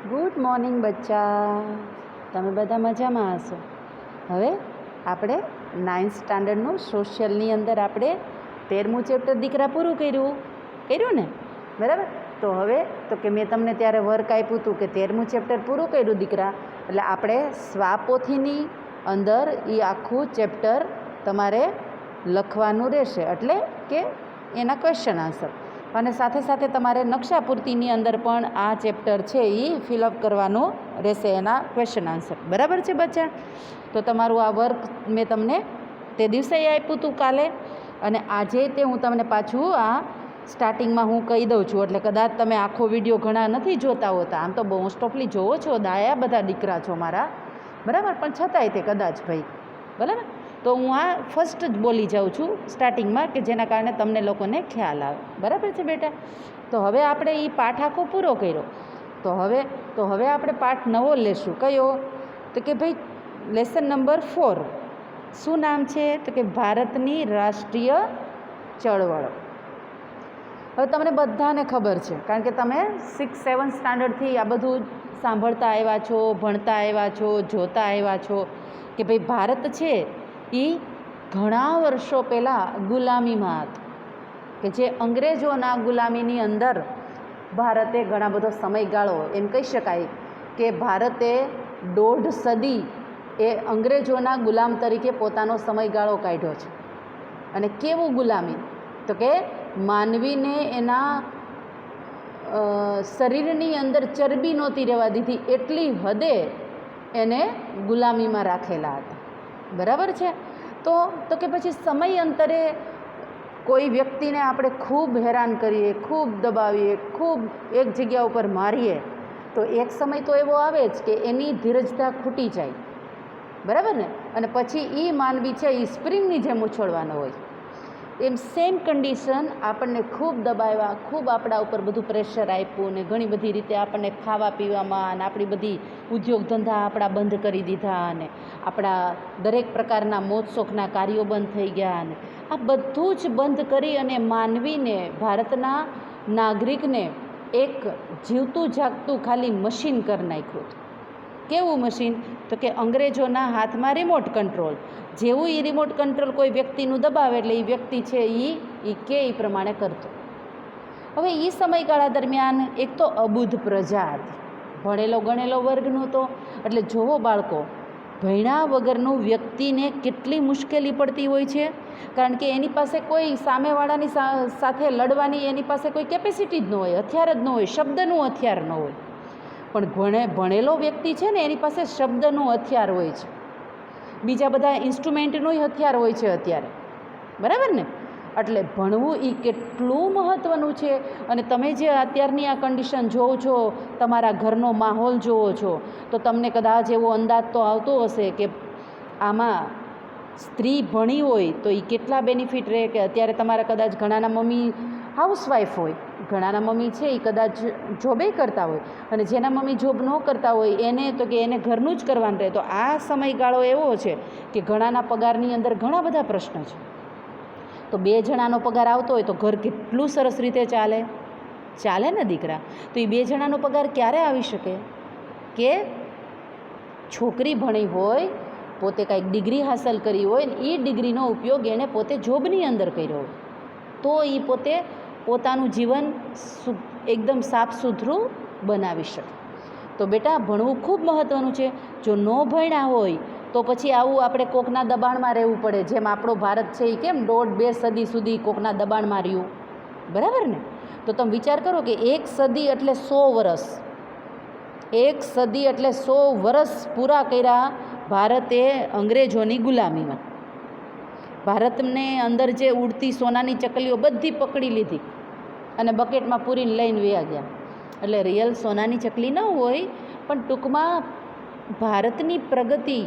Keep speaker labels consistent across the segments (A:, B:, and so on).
A: Good morning બચ્ચા, તમે બધા મજામાં હશો. હવે આપણે 9th સ્ટાન્ડર્ડનું સોશિયલની અંદર આપણે 13મું ચેપ્ટર દીકરા પૂરું કર્યું ને, બરાબર. તો હવે તો કે મેં તમને ત્યારે વર્ક આપ્યું હતું કે 13મું ચેપ્ટર પૂરું કર્યું દીકરા, એટલે આપણે સ્વાપોથીની અંદર એ આખું ચેપ્ટર તમારે લખવાનું રહેશે, એટલે કે એના ક્વેશ્ચન આન્સર, અને સાથે સાથે તમારે નકશાપૂર્તિની અંદર પણ આ ચેપ્ટર છે એ ફિલઅપ કરવાનો રહેશે, એના ક્વેશ્ચન આન્સર. બરાબર છે બચ્ચા? તો તમારું આ વર્ક મેં તમને તે દિવસે આપ્યું હતું કાલે, અને આજે તે હું તમને પાછું આ સ્ટાર્ટિંગમાં હું કહી દઉં છું. એટલે કદાચ તમે આખો વિડીયો ઘણા નથી જોતા હોતા, આમ તો મોસ્ટ ઓફલી જોવો છો, દાયા બધા દીકરા છો મારા, બરાબર, પણ છતાંય તે કદાચ ભાઈ, બરાબર. તો હું આ ફર્સ્ટ જ બોલી જાઉં છું સ્ટાર્ટિંગમાં, કે જેના કારણે તમને લોકોને ખ્યાલ આવે. બરાબર છે બેટા? તો હવે આપણે એ પાઠ આખો પૂરો કર્યો. તો હવે આપણે પાઠ નવો લેશું. કયો? તો કે ભાઈ લેસન નંબર 4. શું નામ છે? તો કે ભારતની રાષ્ટ્રીય ચળવળો. હવે તમને બધાને ખબર છે, કારણ કે તમે 6-7 સ્ટાન્ડર્ડથી આ બધું સાંભળતા આવ્યા છો, ભણતા આવ્યા છો, જોતા આવ્યા છો કે ભાઈ ભારત છે એ ઘણા વર્ષો પહેલાં ગુલામીમાં હતું, કે જે અંગ્રેજોના ગુલામીની અંદર ભારતે ઘણા બધો સમયગાળો, એમ કહી શકાય કે ભારતે 1.5 સદી એ અંગ્રેજોના ગુલામ તરીકે પોતાનો સમયગાળો કાઢ્યો છે. અને કેવું ગુલામી? તો કે માનવીને એના શરીરની અંદર ચરબી નહોતી રહેવા દીધી, એટલી હદે એને ગુલામીમાં રાખેલા હતા. બરાબર છે? તો કે પછી સમયાંતરે કોઈ વ્યક્તિને આપણે ખૂબ હેરાન કરીએ, ખૂબ દબાવીએ, ખૂબ એક જગ્યા ઉપર મારીએ, તો એક સમય તો એવો આવે જ કે એની ધીરજતા ખૂટી જાય, બરાબર ને? અને પછી એ માનવી છે એ સ્પ્રિંગની જેમ ઉછળવાનો હોય. એમ સેમ કન્ડિશન, આપણને ખૂબ દબાવ્યા, ખૂબ આપણા ઉપર બધું પ્રેશર આપ્યું, ને ઘણી બધી રીતે આપણને ખાવા પીવામાં, અને આપણી બધી ઉદ્યોગ ધંધા આપણા બંધ કરી દીધા, અને આપણા દરેક પ્રકારના મોજ શોખના કાર્યો બંધ થઈ ગયા, અને આ બધું જ બંધ કરી અને માનવીને, ભારતના નાગરિકને એક જીવતું જાગતું ખાલી મશીન કરી નાખ્યું હતું. કેવું મશીન? તો કે અંગ્રેજોના હાથમાં રિમોટ કંટ્રોલ. જેવું એ રિમોટ કંટ્રોલ કોઈ વ્યક્તિનું દબાવે એટલે એ વ્યક્તિ છે એ કે એ પ્રમાણે કરતો. હવે એ સમયગાળા દરમિયાન એક તો અબુધ પ્રજા હતી, ભણેલો ગણેલો વર્ગ નહોતો. એટલે જોવો બાળકો, ભણ્યા વગરનું વ્યક્તિને કેટલી મુશ્કેલી પડતી હોય છે, કારણ કે એની પાસે કોઈ સામેવાળાની સાથે લડવાની એની પાસે કોઈ કેપેસિટી જ ન હોય, હથિયાર જ ન હોય, શબ્દનું હથિયાર ન હોય. પણ ભણેલો વ્યક્તિ છે ને, એની પાસે શબ્દનું હથિયાર હોય છે, બીજા બધા ઇન્સ્ટ્રુમેન્ટનું હથિયાર હોય છે અત્યારે, બરાબર ને? એટલે ભણવું એ કેટલું મહત્ત્વનું છે. અને તમે જે અત્યારની આ કન્ડિશન જોવો છો, તમારા ઘરનો માહોલ જોવો છો, તો તમને કદાચ એવો અંદાજ તો આવતો હશે કે આમાં સ્ત્રી ભણી હોય તો એ કેટલા બેનિફિટ રહે. કે અત્યારે તમારા કદાચ ઘણાના મમ્મી હાઉસવાઈફ હોય, ઘણાના મમ્મી છે એ કદાચ જોબે કરતા હોય, અને જેના મમ્મી જોબ ન કરતા હોય એને તો કે એને ઘરનું જ કરવાનું રહે. તો આ સમયગાળો એવો છે કે ઘણાના પગારની અંદર ઘણા બધા પ્રશ્ન છે. તો 2 જણાનો પગાર આવતો હોય તો ઘર કેટલું સરસ રીતે ચાલે ને દીકરા? તો એ 2 જણાનો પગાર ક્યારે આવી શકે? કે છોકરી ભણી હોય, પોતે કાંઈક ડિગ્રી હાંસલ કરી હોય, ને એ ડિગ્રીનો ઉપયોગ એણે પોતે જોબની અંદર કર્યો હોય, તો એ પોતે પોતાનું જીવન એકદમ સાફ સુથરું બનાવી શકે. તો બેટા ભણવું ખૂબ મહત્ત્વનું છે. જો ન ભણ્યા હોય તો પછી આવું આપણે કોકના દબાણમાં રહેવું પડે, જેમ આપણો ભારત છે એ કેમ 1.5-2 સદી સુધી કોકના દબાણમાં રહ્યું, બરાબર ને? તો તમે વિચાર કરો કે 1 સદી એટલે 100 વર્ષ, 1 સદી એટલે 100 વર્ષ પૂરા કર્યા ભારતે અંગ્રેજોની ગુલામીમાં. ભારતને અંદર જે ઉડતી સોનાની ચકલીઓ બધી પકડી લીધી અને બકેટમાં પૂરીને લઈને વયા ગયા. એટલે રિયલ સોનાની ચકલી ન હોય, પણ ટૂંકમાં ભારતની પ્રગતિ,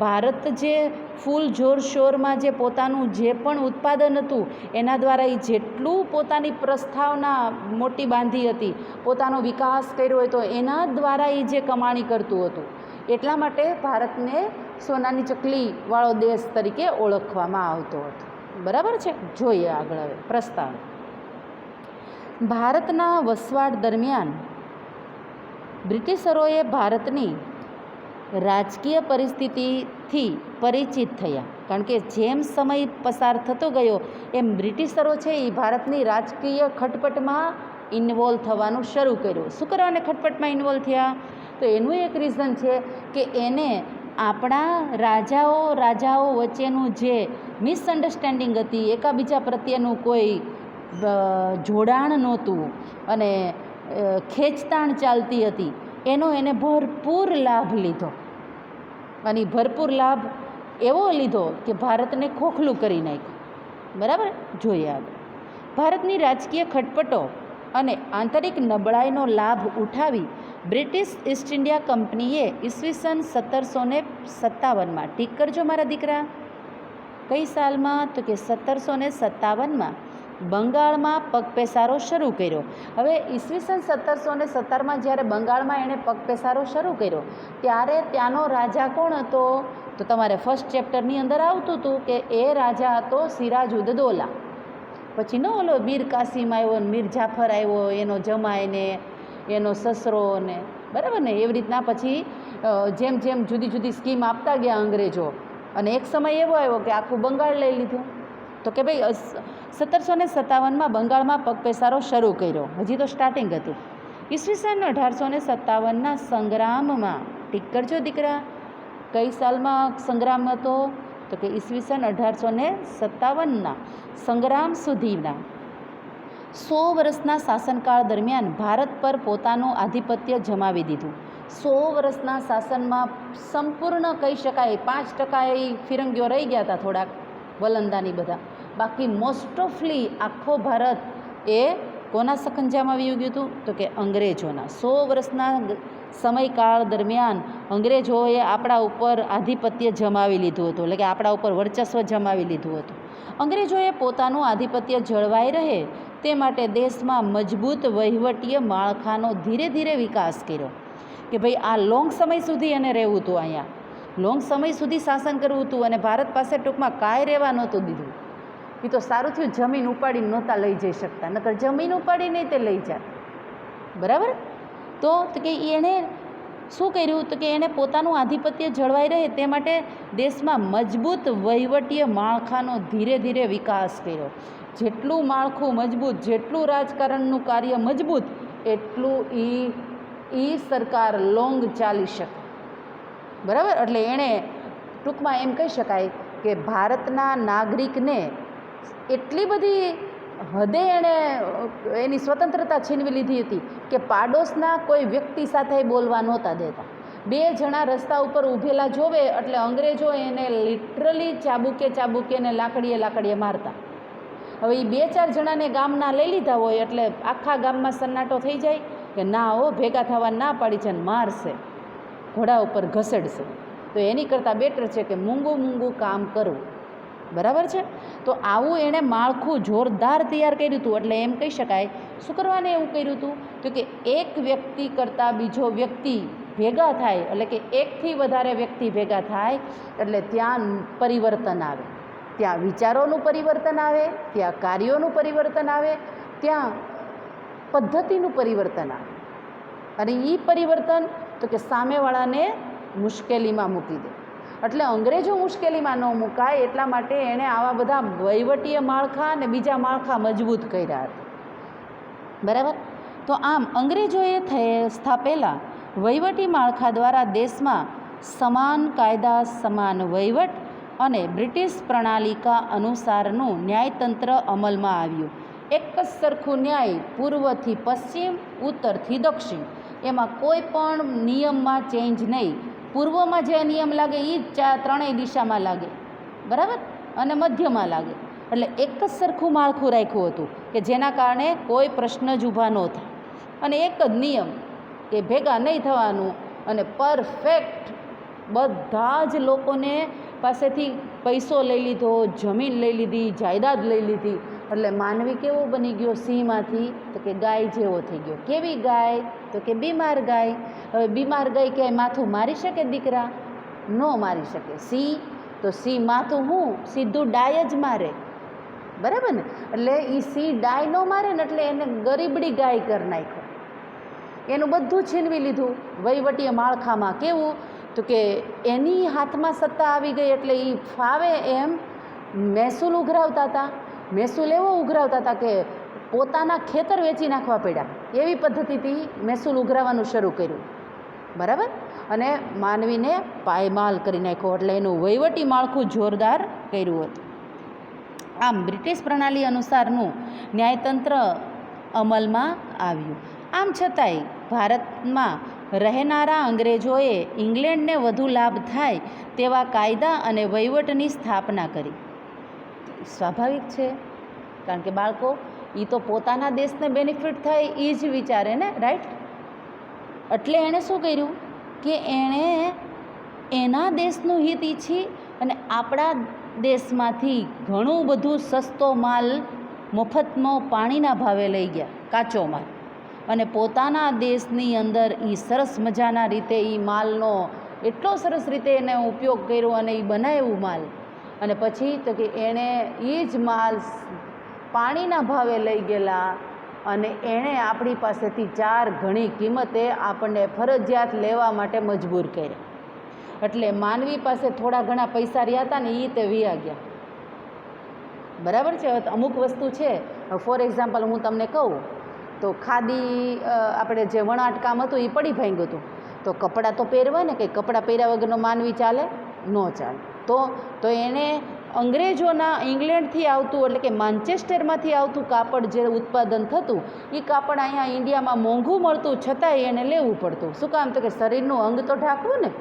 A: ભારત જે ફૂલ જોરશોરમાં જે પોતાનું જે પણ ઉત્પાદન હતું એના દ્વારા એ જેટલું પોતાની પ્રસ્તાવના મોટી બાંધી હતી, પોતાનો વિકાસ કર્યો હતો, એના દ્વારા એ જે કમાણી કરતું હતું, એટલા માટે ભારતને સોનાની ચકલીવાળો દેશ તરીકે ઓળખવામાં આવતો હતો. બરાબર છે? જોઈએ આગળ હવે પ્રસ્તાવના. ભારતના વસવાટ દરમિયાન બ્રિટિશરોએ ભારતની રાજકીય પરિસ્થિતિથી પરિચિત થયા, કારણ કે જેમ સમય પસાર થતો ગયો એમ બ્રિટિશરો છે એ ભારતની રાજકીય ખટપટમાં ઇન્વોલ્વ થવાનું શરૂ કર્યું. શું કરવાને ખટપટમાં ઇન્વોલ્વ થયા? તો એનું એક રીઝન છે કે એને આપણા રાજાઓ વચ્ચેનું જે મિસઅન્ડરસ્ટેન્ડિંગ હતી, એકાબીજા પ્રત્યેનું કોઈ જોડાણ નહોતું અને ખેંચતાણ ચાલતી હતી, એનો એને ભરપૂર લાભ લીધો. અને ભરપૂર લાભ એવો લીધો કે ભારતને ખોખલું કરી નાખ્યું. બરાબર? જોઈએ આગળ. ભારતની રાજકીય ખટપટો અને આંતરિક નબળાઈનો લાભ ઉઠાવી બ્રિટિશ ઈસ્ટ ઇન્ડિયા કંપનીએ ઈસવીસન 1757 ઠીક કરજો મારા દીકરા, કઈ સાલમાં? તો કે 1757 બંગાળમાં પગપેસારો શરૂ કર્યો. હવે ઈસવીસન 1717 જ્યારે બંગાળમાં એણે પગપેસારો શરૂ કર્યો ત્યારે ત્યાંનો રાજા કોણ હતો? તો તમારે ફર્સ્ટ ચેપ્ટરની અંદર આવતું હતું કે એ રાજા હતો સિરાજ ઉદ દૌલા. પછી ન ઓલો મીર કાસિમ આવ્યો ને મીર જાફર આવ્યો, એનો જમાઈ ને એનો સસરો ને, બરાબર ને? એવી રીતના પછી જેમ જેમ જુદી જુદી સ્કીમ આપતા ગયા અંગ્રેજો, અને એક સમય એવો આવ્યો કે આખું બંગાળ લઈ લીધું. તો કે ભાઈ 1757 બંગાળમાં પગપેસારો શરૂ કર્યો, હજી તો સ્ટાર્ટિંગ હતું. ઈસવીસન 1857 સંગ્રામમાં, ઠીક કરજો દીકરા, કઈ સાલમાં સંગ્રામ હતો? તો કે ઈસવીસન 1857 સંગ્રામ સુધીના 100 વર્ષના શાસનકાળ દરમિયાન ભારત પર પોતાનું આધિપત્ય જમાવી દીધું. 100 વર્ષના શાસનમાં સંપૂર્ણ કહી શકાય, 5% એ ફિરંગીઓ રહી ગયા હતા, થોડાક વલંદાની બધા, બાકી મોસ્ટ ઓફલી આખો ભારત એ કોના સખંજામાં આવી ગયું હતું? તો કે અંગ્રેજોના. 100 વર્ષના સમયકાળ દરમિયાન અંગ્રેજોએ આપણા ઉપર આધિપત્ય જમાવી લીધું હતું, એટલે કે આપણા ઉપર વર્ચસ્વ જમાવી લીધું હતું. અંગ્રેજોએ પોતાનું આધિપત્ય જળવાઈ રહે તે માટે દેશમાં મજબૂત વહીવટીય માળખાનો ધીરે ધીરે વિકાસ કર્યો. કે ભાઈ આ લોંગ સમય સુધી એને રહેવું હતું, અહીંયા લોંગ સમય સુધી શાસન કરવું હતું, અને ભારત પાસે ટૂંકમાં કાંઈ રહેવા નહોતું દીધું. એ તો સારું થયું જમીન ઉપાડીને નહોતા લઈ જઈ શકતા, નકર જમીન ઉપાડીને તે લઈ જાય. બરાબર? તો કે એણે શું કર્યું? તો કે એણે પોતાનું આધિપત્ય જળવાઈ રહે તે માટે દેશમાં મજબૂત વહીવટીય માળખાનો ધીરે ધીરે વિકાસ કર્યો. જેટલું માળખું મજબૂત, જેટલું રાજકારણનું કાર્ય મજબૂત, એટલું એ સરકાર લોંગ ચાલી શકે. બરાબર? એટલે એણે ટૂંકમાં એમ કહી શકાય કે ભારતના નાગરિકને એટલી બધી હદે એણે એની સ્વતંત્રતા છીનવી લીધી હતી કે પાડોશના કોઈ વ્યક્તિ સાથે બોલવા નહોતા દેતા. 2 જણા રસ્તા ઉપર ઊભેલા જોવે એટલે અંગ્રેજો એને લિટરલી ચાબુકે ને લાકડીએ મારતા. હવે એ 2-4 જણાને ગામના લઈ લીધા હોય એટલે આખા ગામમાં સન્નાટો થઈ જાય કે ના હો, ભેગા થવા ના પાડી છે ને મારશે, ઘોડા ઉપર ઘસેડશે. તો એની કરતાં બેટર છે કે મૂંગું કામ કરવું. બરાબર છે? તો આવું એણે માળખું જોરદાર તૈયાર કર્યું હતું. એટલે એમ કહી શકાય શું કરવાને એવું કર્યું હતું? તો કે એક વ્યક્તિ કરતાં બીજો વ્યક્તિ ભેગા થાય, એટલે કે એકથી વધારે વ્યક્તિ ભેગા થાય એટલે ત્યાં પરિવર્તન આવે, ત્યાં વિચારોનું પરિવર્તન આવે, ત્યાં કાર્યોનું પરિવર્તન આવે, ત્યાં પદ્ધતિનું પરિવર્તન આવે. અને એ પરિવર્તન તો કે સામેવાળાને મુશ્કેલીમાં મૂકી દે. એટલે અંગ્રેજો મુશ્કેલીમાં ન મુકાય એટલા માટે એણે આવા બધા વહીવટીય માળખા અને બીજા માળખા મજબૂત કર્યા હતા. બરાબર? તો આમ અંગ્રેજોએ સ્થાપેલા વહીવટી માળખા દ્વારા દેશમાં સમાન કાયદા, સમાન વહીવટ અને બ્રિટિશ પ્રણાલિકા અનુસારનું ન્યાયતંત્ર અમલમાં આવ્યું. એક જ સરખું ન્યાય પૂર્વથી પશ્ચિમ, ઉત્તરથી દક્ષિણ, એમાં કોઈ પણ નિયમમાં ચેન્જ નહીં. પૂર્વમાં જે નિયમ લાગે એ જ ત્રણેય દિશામાં લાગે. બરાબર? અને મધ્યમાં લાગે. એટલે એક જ સરખું માળખું રાખ્યું હતું કે જેના કારણે કોઈ પ્રશ્ન જ ઊભા ન થાય. અને એક જ નિયમ કે ભેગા નહીં થવાનું, અને પરફેક્ટ બધા જ લોકોને પાસેથી પૈસો લઈ લીધો, જમીન લઈ લીધી, જાયદાદ લઈ લીધી. એટલે માનવી કેવો બની ગયો? સિંહમાંથી તો કે ગાય જેવો થઈ ગયો. કેવી ગાય? તો કે બીમાર ગાય. હવે બીમાર ગાય ક્યાંય માથું મારી શકે દીકરા? ન મારી શકે. સિંહ તો સિંહ માથું સીધું ડાય જ મારે. બરાબર ને? એટલે એ સિંહ ડાય ન મારે ને એટલે એને ગરીબડી ગાય કરી નાખ્યો. એનું બધું છીનવી લીધું વહીવટીય માળખામાં. કેવું તો કે એની હાથમાં સત્તા આવી ગઈ એટલે એ ફાવે એમ મહેસૂલ ઉઘરાવતા હતા. મહેસૂલ એવો ઉઘરાવતા હતા કે પોતાના ખેતર વેચી નાખવા પડ્યા. એવી પદ્ધતિથી મહેસૂલ ઉઘરાવવાનું શરૂ કર્યું. બરાબર. અને માનવીને પાયમાલ કરી નાખ્યો. એટલે એનું વહીવટી માળખું જોરદાર કર્યું હતું. આમ બ્રિટિશ પ્રણાલી અનુસારનું ન્યાયતંત્ર અમલમાં આવ્યું. આમ છતાંય ભારતમાં રહેનારા અંગ્રેજોએ ઇંગ્લેન્ડને વધુ લાભ થાય તેવા કાયદા અને વહીવટની સ્થાપના કરી. સ્વાભાવિક છે, કારણ કે બાળકો એ તો પોતાના દેશને બેનિફિટ થાય એ જ વિચારે ને, રાઈટ? એટલે એણે શું કર્યું કે એણે એના દેશનું હિત ઈચ્છી અને આપણા દેશમાંથી ઘણું બધું સસ્તો માલ મફતનો પાણીના ભાવે લઈ ગયા, કાચો માલ. અને પોતાના દેશની અંદર એ સરસ મજાના રીતે એ માલનો એટલો સરસ રીતે એને ઉપયોગ કર્યો અને એ બનાવ્યું માલ. અને પછી તો કે એણે એ જ માલ પાણીના ભાવે લઈ ગયેલા અને એણે આપણી પાસેથી 4 ગણી કિંમતે આપણને ફરજિયાત લેવા માટે મજબૂર કર્યા. એટલે માનવી પાસે થોડા ઘણા પૈસા રહ્યા હતા ને એ તે વિયા ગયા. બરાબર છે. અમુક વસ્તુ છે, ફોર એક્ઝામ્પલ હું તમને કહું તો ખાદી આપણે જે વણાટ કામ હતું એ પડી ભાંગ્યું હતું. તો કપડાં તો પહેરવા ને, કંઈ કપડાં પહેર્યા વગરનો માનવી ચાલે? ન ચાલે. તો એણે અંગ્રેજોના ઇંગ્લેન્ડથી આવતું એટલે કે માન્ચેસ્ટરમાંથી આવતું કાપડ જે ઉત્પાદન થતું એ કાપડ અહીંયા ઇન્ડિયામાં મોંઘું મળતું છતાંય એને લેવું પડતું. શું કામ? તો કે શરીરનું અંગ તો ઢાંકવું ને.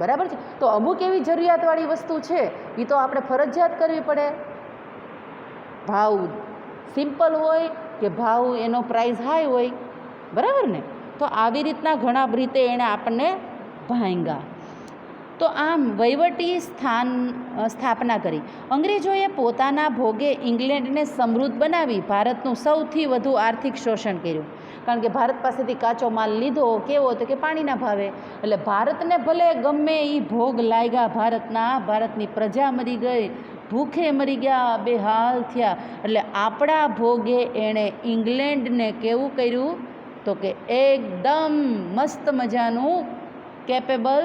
A: બરાબર છે. તો અમુક એવી જરૂરિયાતવાળી વસ્તુ છે એ તો આપણે ફરજિયાત કરવી પડે. ભાવ સિમ્પલ હોય કે ભાવ એનો પ્રાઇસ હાઈ હોય. બરાબર ને? તો આવી રીતના ઘણા રીતે એણે આપણને ભાંગ્યા. તો આમ વહીવટી સ્થાપના કરી. અંગ્રેજોએ પોતાના ભોગે ઇંગ્લેન્ડને સમૃદ્ધ બનાવી ભારતનું સૌથી વધુ આર્થિક શોષણ કર્યું. કારણ કે ભારત પાસેથી કાચો માલ લીધો, કેવો તો કે પાણીના ભાવે. એટલે ભારતને ભલે ગમે એ ભોગ લાગ્યા ભારતની પ્રજા મરી ગઈ, ભૂખે મરી ગયા, બેહાલ થયા. એટલે આપણા ભોગે એણે ઇંગ્લેન્ડને કેવું કર્યું તો કે એકદમ મસ્ત મજાનું કેપેબલ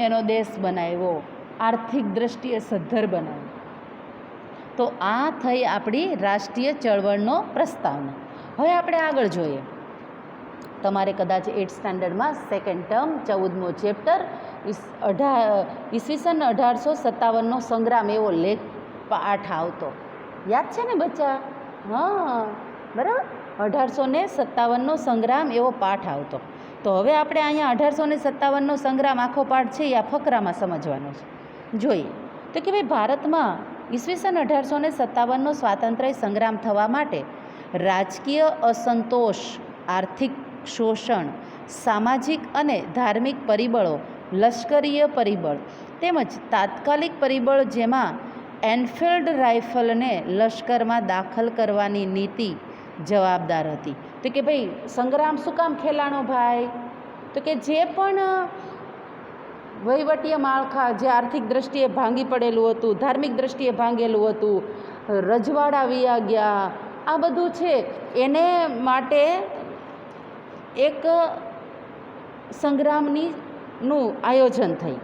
A: એનો દેશ બનાવ્યો, આર્થિક દ્રષ્ટિએ સદ્ધર બનાવ્યો. તો આ થઈ આપણી રાષ્ટ્રીય ચળવળનો પ્રસ્તાવના. હવે આપણે આગળ જોઈએ. તમારે કદાચ 8th સ્ટાન્ડર્ડમાં 2nd ટર્મ 14મો ચેપ્ટર ઈસવીસન 1857નો સંગ્રામ એવો લેખ પાઠ આવતો. યાદ છે ને બચ્ચા? હા, બરાબર. 1857નો સંગ્રામ એવો પાઠ આવતો. તો હવે આપણે અહીંયા 1857નો સંગ્રામ આખો પાઠ છે એ આ ફકરામાં સમજવાનો છે. જોઈએ તો કે ભાઈ ભારતમાં ઈસવીસન 1857નો સ્વાતંત્ર્ય સંગ્રામ થવા માટે રાજકીય અસંતોષ, આર્થિક શોષણ, સામાજિક અને ધાર્મિક પરિબળો, લશ્કરીય પરિબળ તેમજ તાત્કાલિક પરિબળ જેમાં એનફિલ્ડ રાઇફલને લશ્કરમાં દાખલ કરવાની નીતિ જવાબદાર હતી. તો કે ભાઈ સંગ્રામ શું કામ ખેલાણો ભાઈ? તો કે જે પણ વહીવટીય માળખા જે આર્થિક દ્રષ્ટિએ ભાંગી પડેલું હતું, ધાર્મિક દ્રષ્ટિએ ભાંગેલું હતું, રજવાડા વિયા ગયા, આ બધું છે એને માટે એક સંગ્રામનું આયોજન થઈ.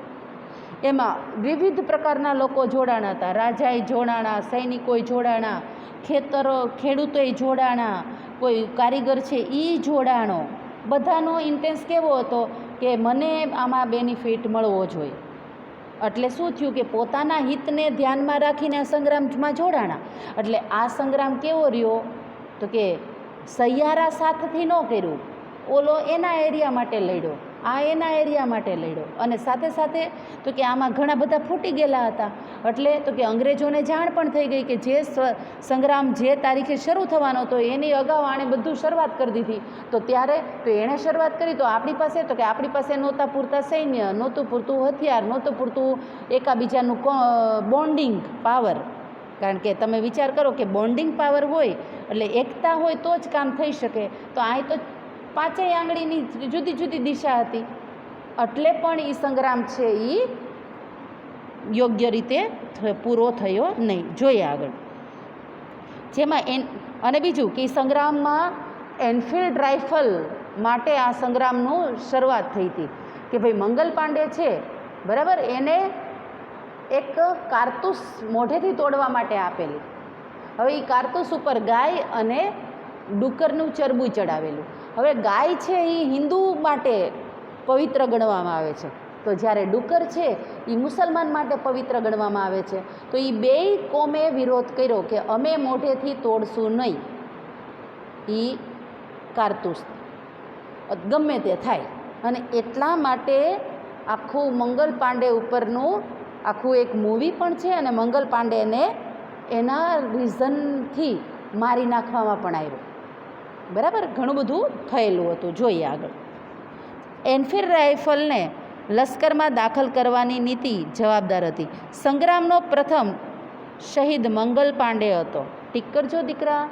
A: એમાં વિવિધ પ્રકારના લોકો જોડાણા હતા. રાજાએ જોડાણા, સૈનિકોએ જોડાણા, ખેડૂતોએ જોડાણા, કોઈ કારીગર છે એ જોડાણો. બધાનો ઇન્ટેન્સ કેવો હતો કે મને આમાં બેનિફિટ મળવો જોઈએ. એટલે શું થયું કે પોતાના હિતને ધ્યાનમાં રાખીને આ સંગ્રામમાં જોડાણા. એટલે આ સંગ્રામ કેવો રહ્યો તો કે સૈયારા સાથથી ન કર્યું. ઓલો એના એરિયા માટે લડ્યો, આ એના એરિયા માટે લડ્યો, અને સાથે સાથે તો કે આમાં ઘણા બધા ફૂટી ગયેલા હતા. એટલે તો કે અંગ્રેજોને જાણ પણ થઈ ગઈ કે જે સંગ્રામ જે તારીખે શરૂ થવાનો હતો એની અગાઉ આણે બધું શરૂઆત કરી દીધી. તો ત્યારે તો એણે શરૂઆત કરી તો આપણી પાસે નહોતા પૂરતા સૈન્ય, નહોતું પૂરતું હથિયાર, નહોતું પૂરતું એકાબીજાનું બોન્ડિંગ પાવર. કારણ કે તમે વિચાર કરો કે બોન્ડિંગ પાવર હોય એટલે એકતા હોય તો જ કામ થઈ શકે. તો આ તો 5 આંગળીની જુદી જુદી દિશા હતી. એટલે પણ એ સંગ્રામ છે એ યોગ્ય રીતે પૂરો થયો નહીં. જોઈએ આગળ. જેમાં અને બીજું કે સંગ્રામમાં એનફિલ્ડ રાઇફલ માટે આ સંગ્રામનું શરૂઆત થઈ હતી કે ભાઈ મંગલ પાંડે છે, બરાબર, એને એક કારતૂસ મોઢેથી તોડવા માટે આપેલી. હવે એ કારતૂસ ઉપર ગાય અને ડુક્કરનું ચરબું ચડાવેલું. હવે ગાય છે એ હિન્દુ માટે પવિત્ર ગણવામાં આવે છે, તો જ્યારે ડુક્કર છે એ મુસલમાન માટે પવિત્ર ગણવામાં આવે છે. તો એ બેય કોમે વિરોધ કર્યો કે અમે મોઢેથી તોડશું નહીં એ કારતૂસ, ગમે તે થાય. અને એટલા માટે આખું મંગલ પાંડે ઉપરનું આખું એક મૂવી પણ છે, અને મંગલ પાંડેને એના રીઝનથી મારી નાખવામાં પણ આવ્યો. બરાબર, ઘણું બધું થયેલું હતું. જોઈએ આગળ. એનફિલ્ડ રાઇફલને લશ્કરમાં દાખલ કરવાની નીતિ જવાબદાર હતી. સંગ્રામનો પ્રથમ શહીદ મંગલ પાંડે હતો. ટીક કરજો દીકરા.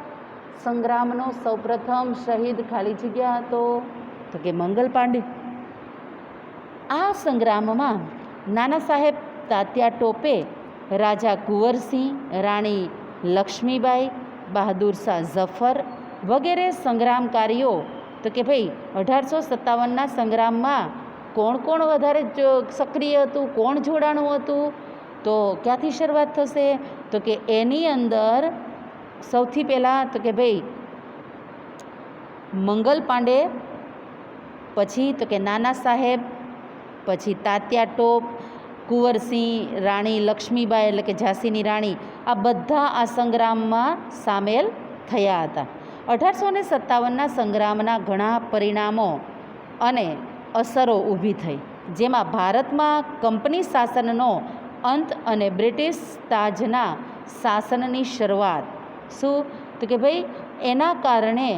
A: સંગ્રામનો સૌપ્રથમ શહીદ ખાલી જગ્યા હતો તો કે મંગલ પાંડે. આ સંગ્રામમાં નાના સાહેબ તાત્યા ટોપે, રાજા કુંવરસિંહ, રાણી લક્ષ્મીબાઈ, બહાદુર શાહ ઝફર વગેરે સંગ્રામકારીઓ, તો કે ભાઈ 1857ના સંગ્રામમાં કોણ કોણ વધારે સક્રિય હતું, કોણ જોડાણું હતું, તો ક્યાંથી શરૂઆત થશે? તો કે એની અંદર સૌથી પહેલાં તો કે ભાઈ મંગલ પાંડે, પછી તો કે નાના સાહેબ, પછી તાત્યા ટોપ, કુંવરસિંહ, રાણી લક્ષ્મીબાઈ એટલે કે ઝાંસીની રાણી, આ બધા આ સંગ્રામમાં સામેલ થયા હતા. 1857ના સંગ્રામના ઘણા પરિણામો અને અસરો ઊભી થઈ, જેમાં ભારતમાં કંપની શાસનનો અંત અને બ્રિટિશ તાજના શાસનની શરૂઆત. શું? તો કે ભાઈ એના કારણે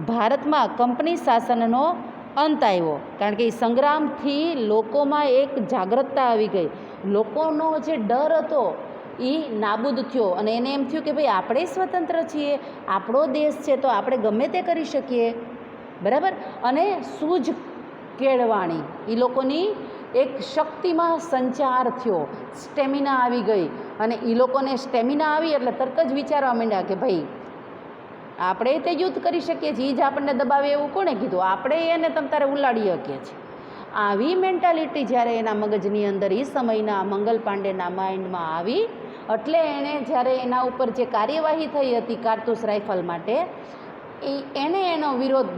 A: ભારતમાં કંપની શાસનનો અંત આવ્યો, કારણ કે એ સંગ્રામથી લોકોમાં એક જાગૃતતા આવી ગઈ. લોકોનો જે ડર હતો એ નાબૂદ થયો, અને એને એમ થયું કે ભાઈ આપણે સ્વતંત્ર છીએ, આપણો દેશ છે, તો આપણે ગમે તે કરી શકીએ. બરાબર. અને સૂઝ કેળવાણી, એ લોકોની એક શક્તિમાં સંચાર થયો, સ્ટેમિના આવી ગઈ. અને એ લોકોને સ્ટેમિના આવી એટલે તરત જ વિચારવા માંડ્યા કે ભાઈ આપણે તે યુદ્ધ કરી શકીએ છીએ, એ જ આપણને દબાવે એવું કોણે કીધું, આપણે એને તમ તારે ઉલાડી શકીએ છીએ. આવી મેન્ટાલિટી જ્યારે એના મગજની અંદર એ સમયના મંગલ પાંડેના માઇન્ડમાં આવી, એટલે એણે જ્યારે એના ઉપર જે કાર્યવાહી થઈ હતી કારતૂસ રાઇફલ માટે, એણે એનો વિરોધ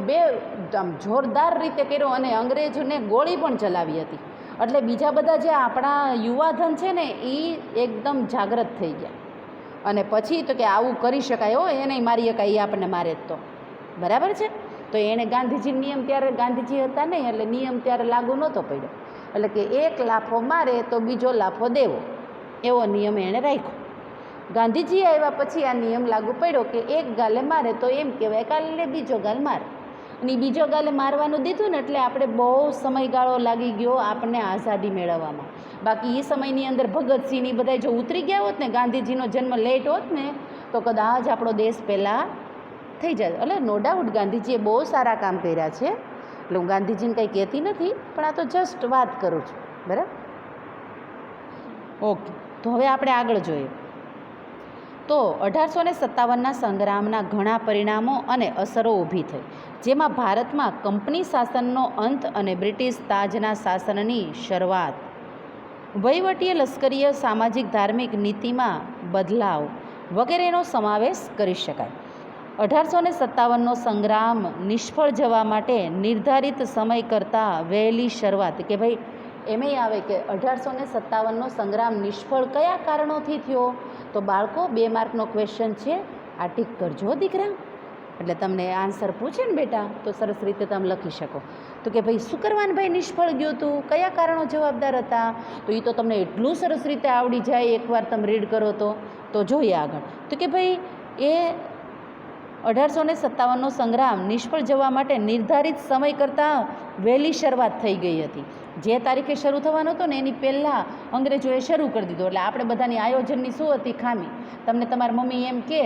A: જોરદાર રીતે કર્યો અને અંગ્રેજોને ગોળી પણ ચલાવી હતી. એટલે બીજા બધા જે આપણા યુવાધન છે ને એ એકદમ જાગૃત થઈ ગયા. અને પછી તો કે આવું કરી શકાય, હો એને મારી શકાય, એ આપણને મારે જ તો. બરાબર છે. તો એણે ગાંધીજી નિયમ ત્યારે, ગાંધીજી હતા નહીં એટલે નિયમ ત્યારે લાગુ નહોતો પડ્યો, એટલે કે એક લાફો મારે તો બીજો લાફો દેવો, એવો નિયમ એણે રાખ્યો. ગાંધીજી આવ્યા પછી આ નિયમ લાગુ પડ્યો કે એક ગાલે મારે તો એમ કહેવાય કાલે બીજો ગાલ મારે, અને બીજો ગાલે મારવાનું દીધું ને એટલે આપણે બહુ સમયગાળો લાગી ગયો આપણને આઝાદી મેળવવામાં. બાકી એ સમયની અંદર ભગતસિંહની બધા જો ઉતરી ગયા હોત ને, ગાંધીજીનો જન્મ લેટ હોત ને, તો કદાચ આપણો દેશ પહેલાં થઈ જાય. એટલે નો ડાઉટ ગાંધીજીએ બહુ સારા કામ કર્યા છે, એટલે હું ગાંધીજીને કંઈ કહેતી નથી, પણ આ તો જસ્ટ વાત કરું છું. બરાબર. ઓકે, તો હવે આપણે આગળ જોઈએ. તો 1857ના સંગ્રામના ઘણા પરિણામો અને અસરો ઊભી થઈ, જેમાં ભારતમાં કંપની શાસનનો અંત અને બ્રિટિશ તાજના શાસનની શરૂઆત. વહીવટીય, લશ્કરીય, સામાજિક, ધાર્મિક નીતિમાં બદલાવ વગેરેનો સમાવેશ કરી શકાય. 1857નો સંગ્રામ નિષ્ફળ જવા માટે નિર્ધારિત સમય કરતાં વહેલી શરૂઆત. કે ભાઈ એમેય આવે કે 1857નો સંગ્રામ નિષ્ફળ કયા કારણોથી થયો? તો બાળકો 2 માર્કનો ક્વેશ્ચન છે, આ ટીક કરજો દીકરા. એટલે તમને આન્સર પૂછે ને બેટા તો સરસ રીતે તમે લખી શકો. તો કે ભાઈ શું કરવાનું ભાઈ નિષ્ફળ ગયું હતું, કયા કારણો જવાબદાર હતા? તો એ તો તમને એટલું સરસ રીતે આવડી જાય એકવાર તમે રીડ કરો તો જોઈએ આગળ. તો કે ભાઈ એ 1857નો સંગ્રામ નિષ્ફળ જવા માટે નિર્ધારિત સમય કરતાં વહેલી શરૂઆત થઈ ગઈ હતી. જે તારીખે શરૂ થવાનો હતો ને એની પહેલાં અંગ્રેજોએ શરૂ કરી દીધો. એટલે આપણે બધાની આયોજનની શું હતી ખામી? તમને તમારી મમ્મી એમ કે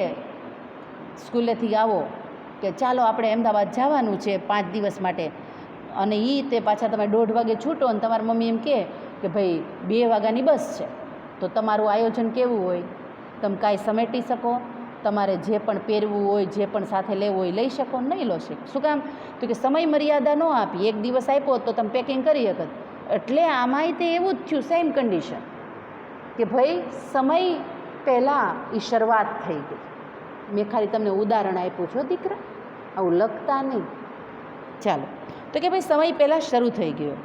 A: સ્કૂલેથી આવો કે ચાલો આપણે અમદાવાદ જવાનું છે 5 દિવસ માટે, અને તે પાછા તમે 1:30 વાગે છૂટો અને તમારી મમ્મી એમ કે ભાઈ 2 વાગ્યાની બસ છે, તો તમારું આયોજન કેવું હોય? તમે કાંઈ સમેટી શકો? તમારે જે પણ પહેરવું હોય, જે પણ સાથે લેવું હોય લઈ શકો, નહીં લો શકો. શું કામ? તો કે સમય મર્યાદા ન આપી. એક દિવસ આપ્યો તો તમે પેકિંગ કરી શકત. એટલે આમાંય તે એવું જ થયું, સેમ કન્ડિશન, કે ભાઈ સમય પહેલાં એ શરૂઆત થઈ ગઈ. મેં ખાલી તમને ઉદાહરણ આપ્યું છો દીકરા, આવું લખતા નહીં. ચાલો, તો કે ભાઈ સમય પહેલાં શરૂ થઈ ગયો.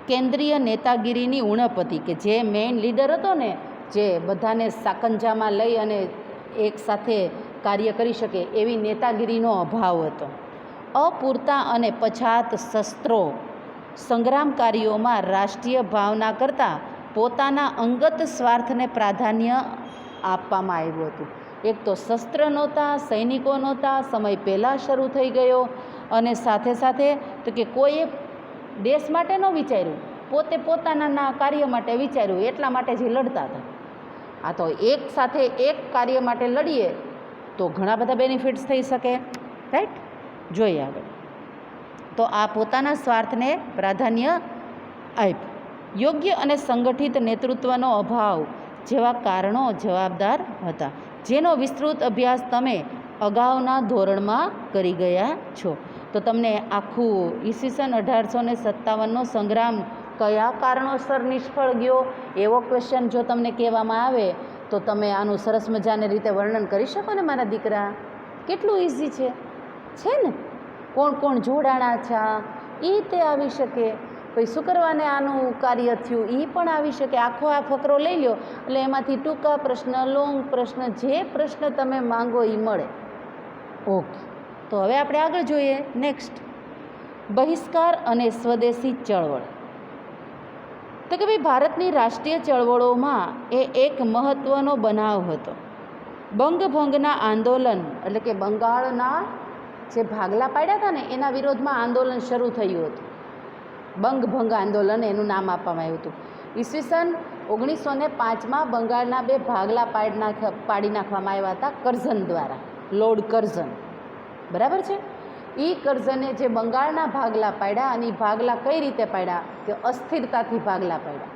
A: કેન્દ્રીય નેતાગીરીની ઉણપ હતી, કે જે મેઇન લીડર હતો ને, જે બધાને સાકંજામાં લઈ અને એક સાથે કાર્ય કરી શકે એવી નેતાગીરીનો અભાવ હતો. અપૂરતા અને પછાત શસ્ત્રો સંગ્રામકારીઓમાં રાષ્ટ્રીય ભાવના કરતાં પોતાના અંગત સ્વાર્થને પ્રાધાન્ય આપવામાં આવ્યું હતું. એક તો શસ્ત્ર નહોતા, સૈનિકો નહોતા, સમય પહેલાં શરૂ થઈ ગયો, અને સાથે સાથે તો કે કોઈએ દેશ માટે ન વિચાર્યું, પોતે પોતાના કાર્ય માટે વિચાર્યું, એટલા માટે જે લડતા હતા. આ તો એક સાથે એક કાર્ય માટે લડીએ તો ઘણા બધા બેનિફિટ્સ થઈ શકે, રાઈટ? જોઈએ આગળ. તો આ પોતાના સ્વાર્થને પ્રાધાન્ય આપ્યું. યોગ્ય અને સંગઠિત નેતૃત્વનો અભાવ જેવા કારણો જવાબદાર હતા, જેનો વિસ્તૃત અભ્યાસ તમે અગાઉના ધોરણમાં કરી ગયા છો. તો તમને આખું ઈસવીસન 1857નો સંગ્રામ કયા કારણોસર નિષ્ફળ ગયો એવો ક્વેશ્ચન જો તમને કહેવામાં આવે તો તમે આનું સરસ મજાની રીતે વર્ણન કરી શકો ને મારા દીકરા? કેટલું ઇઝી છે ને? કોણ કોણ જોડાણા છે એ તે આવી શકે. પછી શું કરવાને આનું કાર્ય થયું એ પણ આવી શકે. આખો આ ફકરો લઈ લો એટલે એમાંથી ટૂંકા પ્રશ્ન, લોંગ પ્રશ્ન, જે પ્રશ્ન તમે માંગો એ મળે. ઓકે, તો હવે આપણે આગળ જોઈએ. નેક્સ્ટ, બહિષ્કાર અને સ્વદેશી ચળવળ. તો કે ભાઈ ભારતની રાષ્ટ્રીય ચળવળોમાં એ એક મહત્ત્વનો બનાવ હતો. બંગભંગના આંદોલન, એટલે કે બંગાળના જે ભાગલા પાડ્યા હતા ને એના વિરોધમાં આંદોલન શરૂ થયું હતું. બંગભંગ આંદોલન એનું નામ આપવામાં આવ્યું હતું. ઈસવીસન 1905માં બંગાળના 2 ભાગલા પાડી નાખવામાં આવ્યા હતા કરઝન દ્વારા, લોર્ડ કરઝન. બરાબર છે? એ કરઝને જે બંગાળના ભાગલા પાડ્યા, અને એ ભાગલા કઈ રીતે પાડ્યા? કે અસ્થિરતાથી ભાગલા પાડ્યા.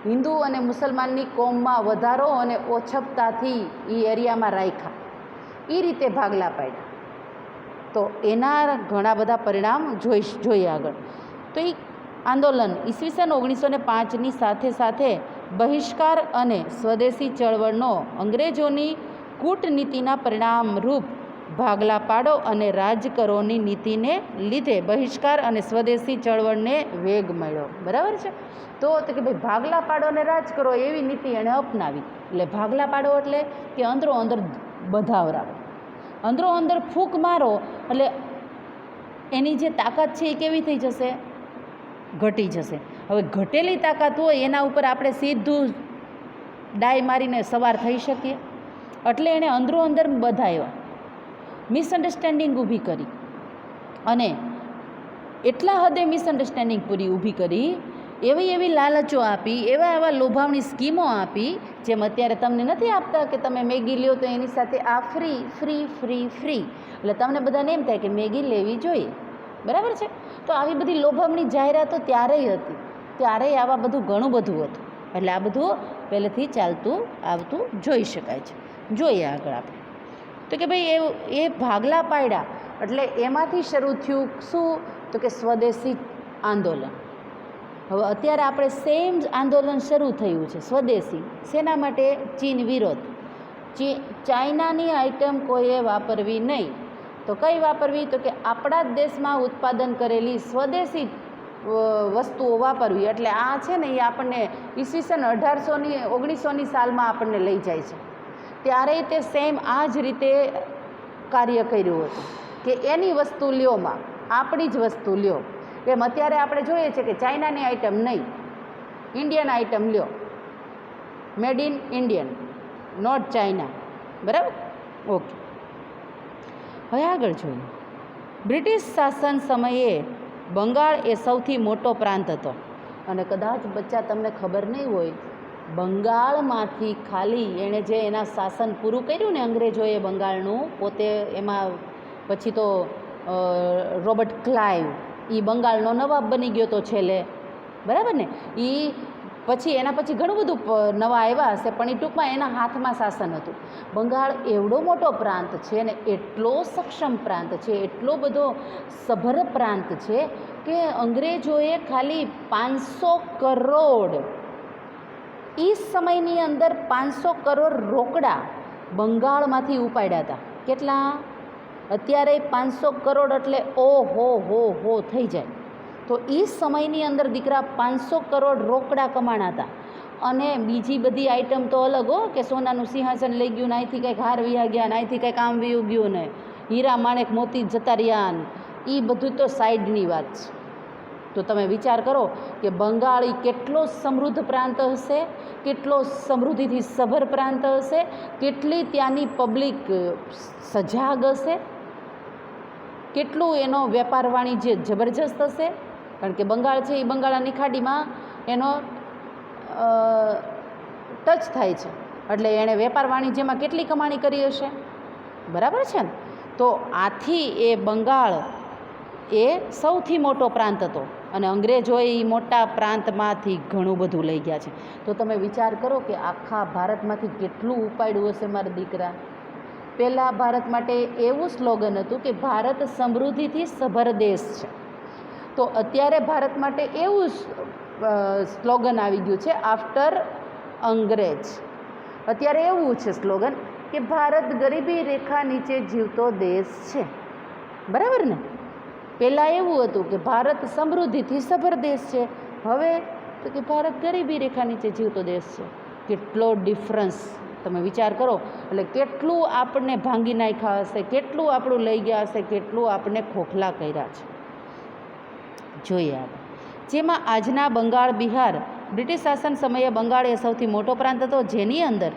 A: હિન્દુ અને મુસલમાનની કોમમાં વધારો અને ઓછપતાથી એ એરિયામાં રાખ્યા, એ રીતે ભાગલા પાડ્યા. તો એના ઘણા બધા પરિણામ જોઈએ આગળ. તો એ આંદોલન ઈસવીસન 1905ની સાથે સાથે બહિષ્કાર અને સ્વદેશી ચળવળનો અંગ્રેજોની કૂટનીતિના પરિણામરૂપ ભાગલા પાડો અને રાજ કરોની નીતિને લીધે બહિષ્કાર અને સ્વદેશી ચળવળને વેગ મળ્યો. બરાબર છે? તો કે ભાઈ ભાગલા પાડો અને રાજ કરો એવી નીતિ એણે અપનાવી. એટલે ભાગલા પાડો એટલે કે અંદરો અંદર બધાવરાવો, અંદરો અંદર ફૂંક મારો, એટલે એની જે તાકાત છે એ કેવી થઈ જશે? ઘટી જશે. હવે ઘટેલી તાકાત હોય એના ઉપર આપણે સીધું ડાય મારીને સવાર થઈ શકીએ? એટલે એણે અંદરો અંદર બધાવ્યા, મિસઅન્ડરસ્ટેન્ડિંગ ઊભી કરી, અને એટલા હદે મિસઅન્ડરસ્ટેન્ડિંગ પૂરી ઊભી કરી, એવી લાલચો આપી, એવા લોભાવણી સ્કીમો આપી, જેમ અત્યારે તમને નથી આપતા કે તમે મેગી લ્યો તો એની સાથે આ ફ્રી ફ્રી ફ્રી ફ્રી, એટલે તમને બધાને એમ થાય કે મેગી લેવી જોઈએ. બરાબર છે? તો આવી બધી લોભામણી જાહેરાતો ત્યારેય હતી, ત્યારેય આવા બધું ઘણું બધું હતું. એટલે આ બધું પહેલેથી ચાલતું આવતું જોઈ શકાય છે. જોઈએ આગળ આપણે. તો કે ભાઈ એ ભાગલા પાડ્યા એટલે એમાંથી શરૂ થયું શું? તો કે સ્વદેશી આંદોલન. હવે અત્યારે આપણે સેમ આંદોલન શરૂ થયું છે સ્વદેશી. શેના માટે? ચીન વિરોધ. ચાઇનાની આઇટમ કોઈએ વાપરવી નહીં. તો કઈ વાપરવી? તો કે આપણા જ દેશમાં ઉત્પાદન કરેલી સ્વદેશી વસ્તુઓ વાપરવી. એટલે આ છે ને એ આપણને ઈસવીસન 1900ની સાલમાં આપણને લઈ જાય છે. ત્યારે તે સેમ આ જ રીતે કાર્ય કર્યું હતું કે એની વસ્તુ લ્યોમાં, આપણી જ વસ્તુ લ્યો. એમ અત્યારે આપણે જોઈએ છે કે ચાઇનાની આઇટમ નહીં, ઇન્ડિયન આઇટમ લ્યો, made in Indian, not China. બરાબર? ઓકે, હવે આગળ જોઈએ. બ્રિટિશ શાસન સમયે બંગાળ એ સૌથી મોટો પ્રાંત હતો. અને કદાચ બચ્ચા તમને ખબર નહીં હોય, બંગાળમાંથી ખાલી એણે જે એના શાસન પૂરું કર્યું ને અંગ્રેજોએ બંગાળનું, પોતે એમાં પછી તો રોબર્ટ ક્લાઇવ એ બંગાળનો નવાબ બની ગયો તો છેલ્લે. બરાબર ને? એ પછી એના પછી ઘણું બધું નવા આવ્યા હશે, પણ એ ટૂંકમાં એના હાથમાં શાસન હતું. બંગાળ એવડો મોટો પ્રાંત છે અને એટલો સક્ષમ પ્રાંત છે, એટલો બધો સભર પ્રાંત છે કે અંગ્રેજોએ ખાલી 500 કરોડ એ સમયની અંદર 500 કરોડ રોકડા બંગાળમાંથી ઉપાડ્યા હતા. કેટલા? અત્યારે 500 કરોડ એટલે હો થઈ જાય. તો એ સમયની અંદર દીકરા 500 કરોડ રોકડા કમાણા હતા. અને બીજી બધી આઈટમ તો અલગ હો, કે સોનાનું સિંહાસન લઈ ગયું ને અહીંથી કંઈક હાર વિયા ગયા ને અહીંથી કંઈક આમ વિયું ગયું ને હીરા માણેક મોતી જતા રહ્યા ને એ બધું તો સાઈડની વાત છે. તો તમે વિચાર કરો કે બંગાળ એ કેટલો સમૃદ્ધ પ્રાંત હશે, કેટલો સમૃદ્ધિથી સભર પ્રાંત હશે, કેટલી ત્યાંની પબ્લિક સજાગ હશે, કેટલું એનો વેપાર વાણિજ્ય જબરજસ્ત હશે. કારણ કે બંગાળ છે એ બંગાળની ખાડીમાં એનો ટચ થાય છે, એટલે એણે વેપાર વાણિજ્યમાં કેટલી કમાણી કરી હશે, બરાબર છે ને. તો આથી એ બંગાળ એ સૌથી મોટો પ્રાંત હતો અને અંગ્રેજોએ એ મોટા પ્રાંતમાંથી ઘણું બધું લઈ ગયા છે. તો તમે વિચાર કરો કે આખા ભારતમાંથી કેટલું ઉપાડ્યું હશે મારા દીકરા. પહેલાં ભારત માટે એવું સ્લોગન હતું કે ભારત સમૃદ્ધિથી સભર દેશ છે. તો અત્યારે ભારત માટે એવું સ્લોગન આવી ગયું છે આફ્ટર અંગ્રેજ. અત્યારે એવું છે સ્લોગન કે ભારત ગરીબી રેખા નીચે જીવતો દેશ છે, બરાબર ને. પહેલાં એવું હતું કે ભારત સમૃદ્ધિથી સભર દેશ છે, હવે તો કે ભારત ગરીબી રેખા નીચે જીવતો દેશ છે. કેટલો ડિફરન્સ તમે વિચાર કરો. એટલે કેટલું આપણને ભાંગી નાખ્યા હશે, કેટલું આપણું લઈ ગયા હશે, કેટલું આપણને ખોખલા કર્યા છે. જોઈએ આપણે, જેમાં આજના બંગાળ, બિહાર બ્રિટિશ શાસન સમયે બંગાળ એ સૌથી મોટો પ્રાંત હતો, જેની અંદર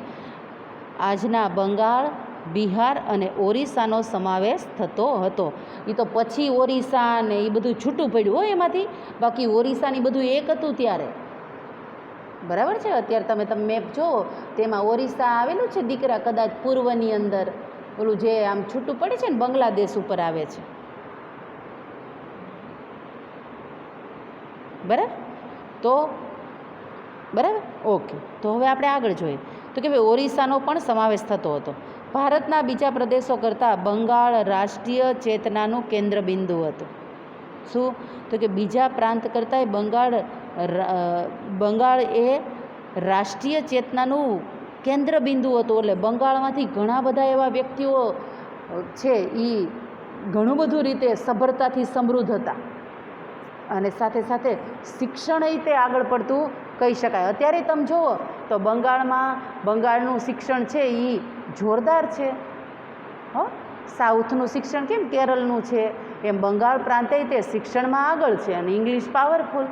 A: આજના બંગાળ, બિહાર અને ઓરિસ્સાનો સમાવેશ થતો હતો. એ તો પછી ઓરિસ્સા ને એ બધું છૂટું પડ્યું હોય એમાંથી, બાકી ઓરિસ્સાની બધું એક હતું ત્યારે, બરાબર છે. અત્યારે તમે મેપ જુઓ તેમાં ઓરિસ્સા આવેલું છે દીકરા, કદાચ પૂર્વની અંદર ઓલું જે આમ છૂટું પડે છે ને બાંગ્લાદેશ ઉપર આવે છે, બરાબર. તો બરાબર, ઓકે. તો હવે આપણે આગળ જોઈએ તો કે ભાઈ ઓરિસ્સાનો પણ સમાવેશ થતો હતો. ભારતના બીજા પ્રદેશો કરતાં બંગાળ રાષ્ટ્રીય ચેતનાનું કેન્દ્ર બિંદુ હતું. શું? તો કે બીજા પ્રાંત કરતાં બંગાળ એ રાષ્ટ્રીય ચેતનાનું કેન્દ્ર બિંદુ હતું. એટલે બંગાળમાંથી ઘણા બધા એવા વ્યક્તિઓ છે એ ઘણું બધું રીતે સભરતાથી સમૃદ્ધ હતા અને સાથે સાથે શિક્ષણ રીતે આગળ પડતું કહી શકાય. અત્યારે તમે જુઓ તો બંગાળનું શિક્ષણ છે એ જોરદાર છે. સાઉથનું શિક્ષણ કેમ કેરળનું છે, એમ બંગાળ પ્રાંતે તે શિક્ષણમાં આગળ છે અને ઇંગ્લિશ પાવરફુલ,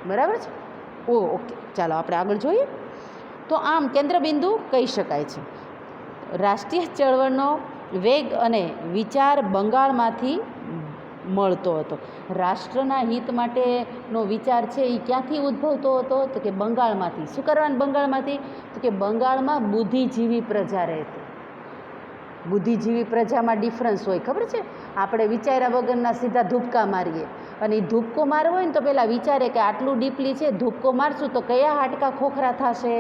A: બરાબર છે. ઓકે, ચાલો આપણે આગળ જોઈએ. તો આમ કેન્દ્રબિંદુ કહી શકાય છે. રાષ્ટ્રીય ચળવળનો વેગ અને વિચાર બંગાળમાંથી મળતો હતો. રાષ્ટ્રના હિત માટેનો વિચાર છે એ ક્યાંથી ઉદ્ભવતો હતો? તો કે બંગાળમાંથી. શું કરવાનું બંગાળમાંથી? તો કે બંગાળમાં બુદ્ધિજીવી પ્રજા રહેતી. બુદ્ધિજીવી પ્રજામાં ડિફરન્સ હોય, ખબર છે? આપણે વિચાર્યા વગરના સીધા ધૂપકા મારીએ, અને એ ધૂપકો મારવો હોય ને તો પહેલાં વિચારે કે આટલું ડીપલી છે, ધૂપકો મારશું તો કયા હાડકાં ખોખરા થશે,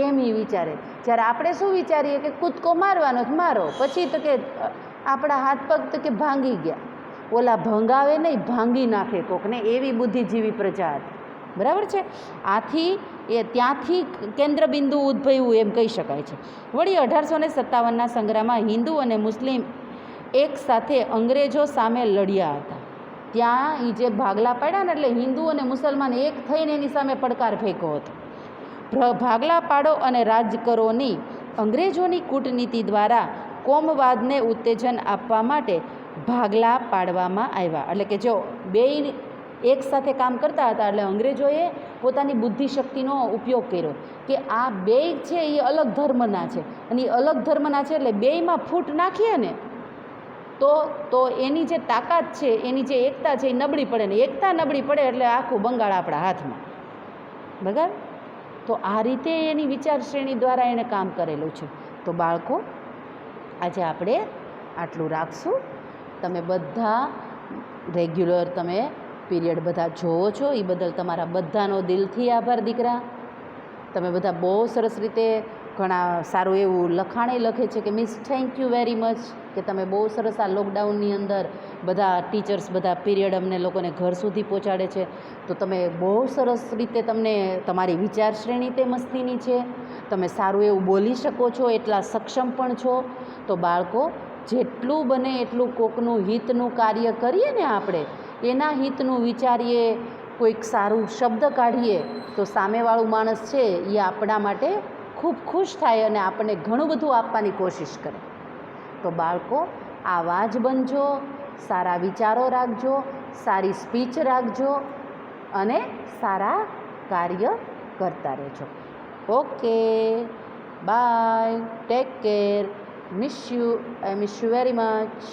A: એમ એ વિચારે. જ્યારે આપણે શું વિચારીએ કે કૂદકો મારવાનો જ મારો, પછી તો કે આપણા હાથ પગ તો કે ભાંગી ગયા, ઓલા ભંગાવે નહીં ભાંગી નાખે કોકને, એવી બુદ્ધિજીવી પ્રજા હતી, બરાબર છે. આથી ત્યાંથી કેન્દ્રબિંદુ ઉદ્ભવ્યું એમ કહી શકાય છે. વળી 1857ના સંગ્રામમાં હિન્દુ અને મુસ્લિમ એક સાથે અંગ્રેજો સામે લડ્યા હતા. ત્યાં એ જે ભાગલા પાડ્યા ને એટલે હિન્દુ અને મુસલમાન એક થઈને એની સામે પડકાર ફેંક્યો હતો. ભાગલા પાડો અને રાજ કરોની અંગ્રેજોની કૂટનીતિ દ્વારા કોમવાદને ઉત્તેજન આપવા માટે ભાગલા પાડવામાં આવ્યા. એટલે કે જો બે એક સાથે કામ કરતા હતા એટલે અંગ્રેજોએ પોતાની બુદ્ધિશક્તિનો ઉપયોગ કર્યો કે આ બે છે એ અલગ ધર્મના છે, અને એ અલગ ધર્મના છે એટલે બેયમાં ફૂટ નાખીએ ને તો એની જે તાકાત છે, એની જે એકતા છે એ નબળી પડે, ને એકતા નબળી પડે એટલે આખું બંગાળ આપણા હાથમાં, બરાબર. તો આ રીતે એની વિચાર શ્રેણી દ્વારા એણે કામ કરેલું છે. તો બાળકો, આજે આપણે આટલું રાખશું. તમે બધા રેગ્યુલર તમે પીરિયડ બધા જોવો છો એ બદલ તમારા બધાનો દિલથી આભાર દીકરા. તમે બધા બહુ સરસ રીતે ઘણા સારું એવું લખાણે લખે છે કે miss thank you very much, કે તમે બહુ સરસ આ લોકડાઉનની અંદર બધા ટીચર્સ બધા પીરિયડ અમને લોકોને ઘર સુધી પહોંચાડે છે. તો તમે બહુ સરસ રીતે તમને તમારી વિચાર શ્રેણી તે મસ્તીની છે, તમે સારું એવું બોલી શકો છો, એટલા સક્ષમ પણ છો. તો બાળકો, જેટલું બને એટલું કોકનું હિતનું કાર્ય કરીએ ને આપણે, એના હિતનું વિચારીએ, કોઈક સારું શબ્દ કાઢીએ તો સામેવાળું માણસ છે એ આપણા માટે ખૂબ ખુશ થાય અને આપણને ઘણું બધું આપવાની કોશિશ કરે. તો બાળકો, આવા જ બનજો, સારા વિચારો રાખજો, સારી સ્પીચ રાખજો અને સારા કાર્ય કરતા રહેજો. Okay, bye, take care, miss you, I miss you very much.